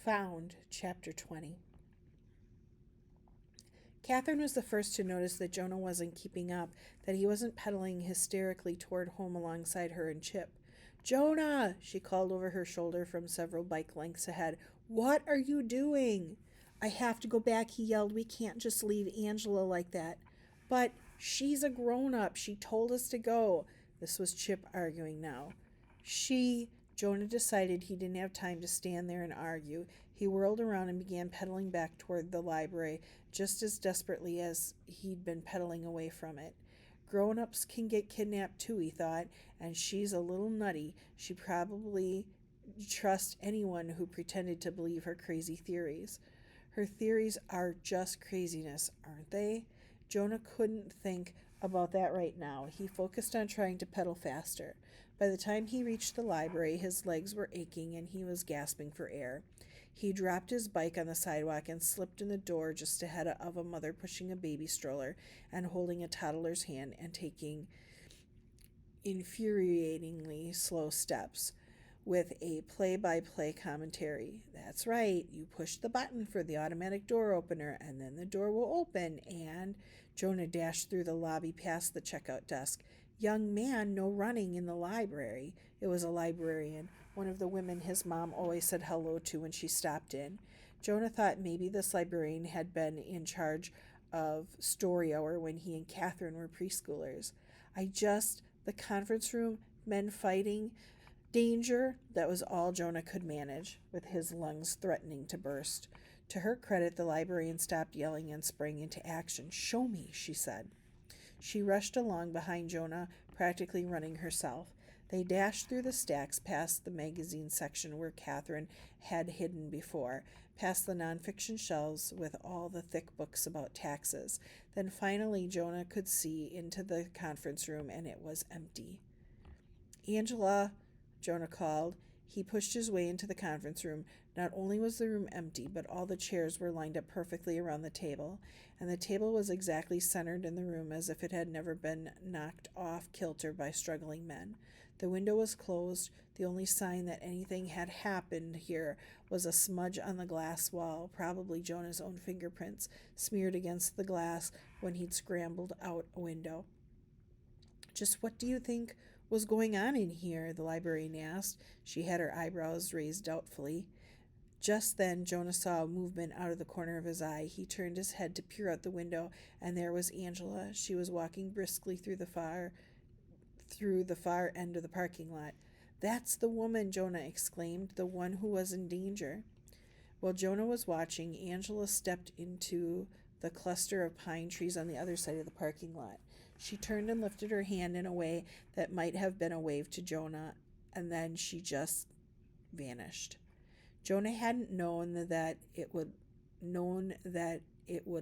Found, Chapter 20. Catherine was the first to notice that Jonah wasn't keeping up, that he wasn't pedaling hysterically toward home alongside her and Chip. "Jonah!" she called over her shoulder from several bike lengths ahead. "What are you doing?" "I have to go back," he yelled. "We can't just leave Angela like that." "But she's a grown-up. She told us to go." This was Chip arguing now. Jonah decided he didn't have time to stand there and argue. He whirled around and began pedaling back toward the library, just as desperately as he'd been pedaling away from it. Grown-ups can get kidnapped too, he thought, and she's a little nutty. She'd probably trust anyone who pretended to believe her crazy theories. Her theories are just craziness, aren't they? Jonah couldn't think about that right now. He focused on trying to pedal faster. By the time he reached the library, his legs were aching and he was gasping for air. He dropped his bike on the sidewalk and slipped in the door just ahead of a mother pushing a baby stroller and holding a toddler's hand and taking infuriatingly slow steps with a play-by-play commentary. "That's right, you push the button for the automatic door opener and then the door will open," and Jonah dashed through the lobby past the checkout desk. "Young man, no running in the library." It was a librarian, one of the women his mom always said hello to when she stopped in. Jonah thought maybe this librarian had been in charge of story hour when he and Catherine were preschoolers. The conference room, men fighting, danger, that was all Jonah could manage, with his lungs threatening to burst. To her credit, the librarian stopped yelling and sprang into action. "Show me," she said. She rushed along behind Jonah, practically running herself. They dashed through the stacks, past the magazine section where Catherine had hidden before, past the nonfiction shelves with all the thick books about taxes. Then finally Jonah could see into the conference room, and it was empty. "Angela," Jonah called. He pushed his way into the conference room. Not only was the room empty, but all the chairs were lined up perfectly around the table, and the table was exactly centered in the room as if it had never been knocked off kilter by struggling men. The window was closed. The only sign that anything had happened here was a smudge on the glass wall, probably Jonah's own fingerprints, smeared against the glass when he'd scrambled out a window. "Just what do you think was going on in here?" the librarian asked. She had her eyebrows raised doubtfully. Just then Jonah saw a movement out of the corner of his eye. He turned his head to peer out the window, and there was Angela. She was walking briskly through the far end of the parking lot. "That's the woman," Jonah exclaimed, "the one who was in danger." While Jonah was watching, Angela stepped into the cluster of pine trees on the other side of the parking lot. She turned and lifted her hand in a way that might have been a wave to Jonah, and then she just vanished. Jonah hadn't known that it would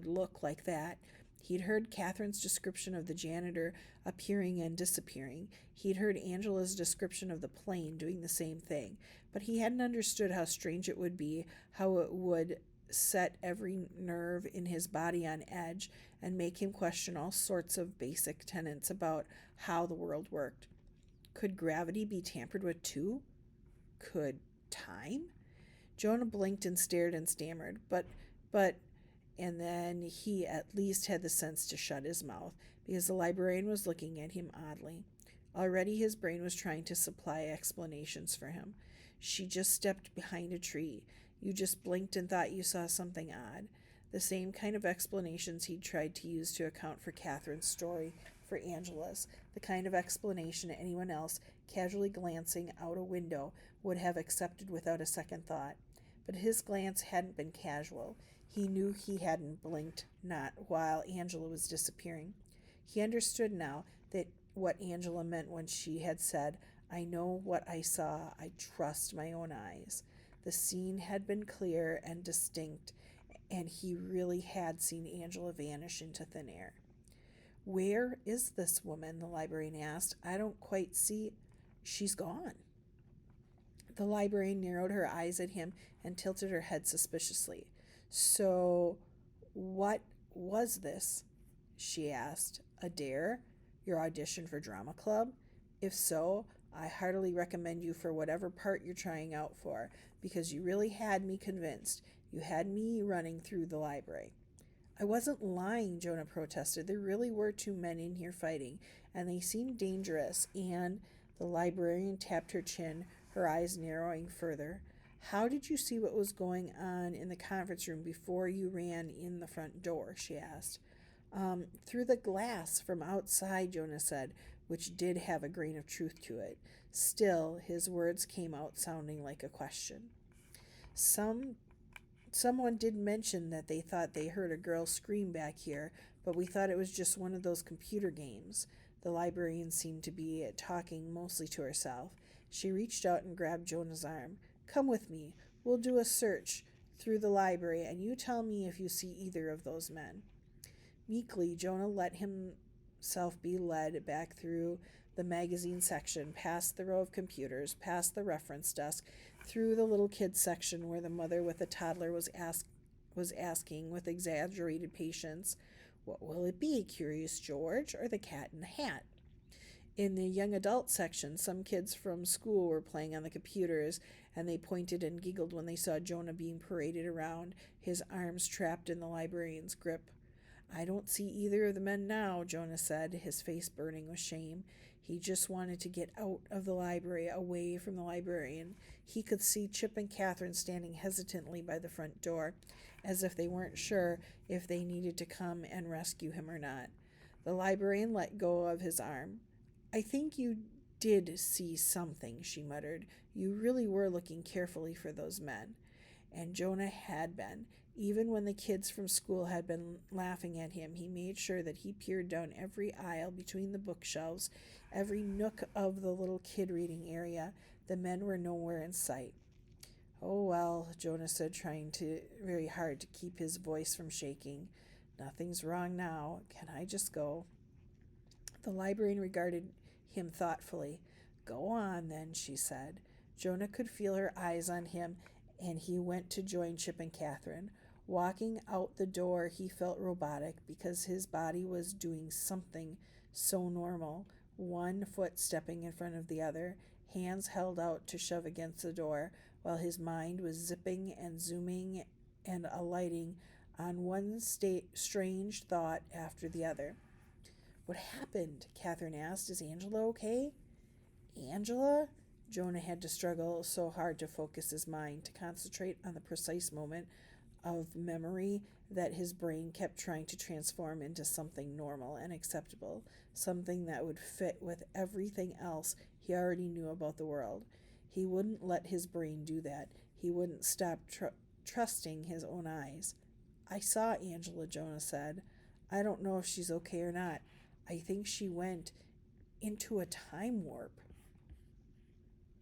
look like that. He'd heard Catherine's description of the janitor appearing and disappearing. He'd heard Angela's description of the plane doing the same thing. But he hadn't understood how strange it would be, how it would set every nerve in his body on edge and make him question all sorts of basic tenets about how the world worked. Could gravity be tampered with too? Could time? Jonah blinked and stared and stammered, but, and then he at least had the sense to shut his mouth, because the librarian was looking at him oddly. Already his brain was trying to supply explanations for him. "She just stepped behind a tree. You just blinked and thought you saw something odd." The same kind of explanations he'd tried to use to account for Catherine's story, for Angela's, the kind of explanation anyone else, casually glancing out a window, would have accepted without a second thought. But his glance hadn't been casual. He knew he hadn't blinked, not while Angela was disappearing. He understood now that what Angela meant when she had said, "I know what I saw. I trust my own eyes." The scene had been clear and distinct, and he really had seen Angela vanish into thin air. "Where is this woman?" the librarian asked. "I don't quite see." "She's gone." The librarian narrowed her eyes at him and tilted her head suspiciously. "So, what was this?" she asked. "A dare? Your audition for drama club? If so, I heartily recommend you for whatever part you're trying out for, because you really had me convinced. You had me running through the library. I wasn't lying, Jonah protested. There really were two men in here fighting, and they seemed dangerous. And the librarian tapped her chin, her eyes narrowing further. How did you see what was going on in the conference room before you ran in the front door? She asked. Through the glass from outside, Jonah said, which did have a grain of truth to it. Still, his words came out sounding like a question. Someone did mention that they thought they heard a girl scream back here, but we thought it was just one of those computer games. The librarian seemed to be talking mostly to herself. She reached out and grabbed Jonah's arm. Come with me. We'll do a search through the library, and you tell me if you see either of those men. Meekly, Jonah let himself be led back through the magazine section, past the row of computers, past the reference desk, through the little kids section where the mother with the toddler was asking with exaggerated patience, "What will it be, Curious George, or the Cat in the Hat?" In the young adult section, some kids from school were playing on the computers, and they pointed and giggled when they saw Jonah being paraded around, his arms trapped in the librarian's grip. I don't see either of the men now, Jonah said, his face burning with shame. He just wanted to get out of the library, away from the librarian. He could see Chip and Catherine standing hesitantly by the front door, as if they weren't sure if they needed to come and rescue him or not. The librarian let go of his arm. I think you did see something, she muttered. You really were looking carefully for those men. And Jonah had been. Even when the kids from school had been laughing at him, he made sure that he peered down every aisle between the bookshelves, every nook of the little kid reading area. The men were nowhere in sight. Oh, well, Jonah said, trying very hard to keep his voice from shaking. Nothing's wrong now. Can I just go? The librarian regarded him thoughtfully. Go on, then, she said. Jonah could feel her eyes on him, and he went to join Chip and Catherine. Walking out the door, he felt robotic because his body was doing something so normal, one foot stepping in front of the other, hands held out to shove against the door, while his mind was zipping and zooming and alighting on one strange thought after the other. What happened? Catherine asked. Is Angela okay? Angela? Jonah had to struggle so hard to focus his mind, to concentrate on the precise moment of memory that his brain kept trying to transform into something normal and acceptable, something that would fit with everything else he already knew about the world. He wouldn't let his brain do that. He wouldn't stop trusting his own eyes. I saw Angela, Jonah said. I don't know if she's okay or not. I think she went into a time warp.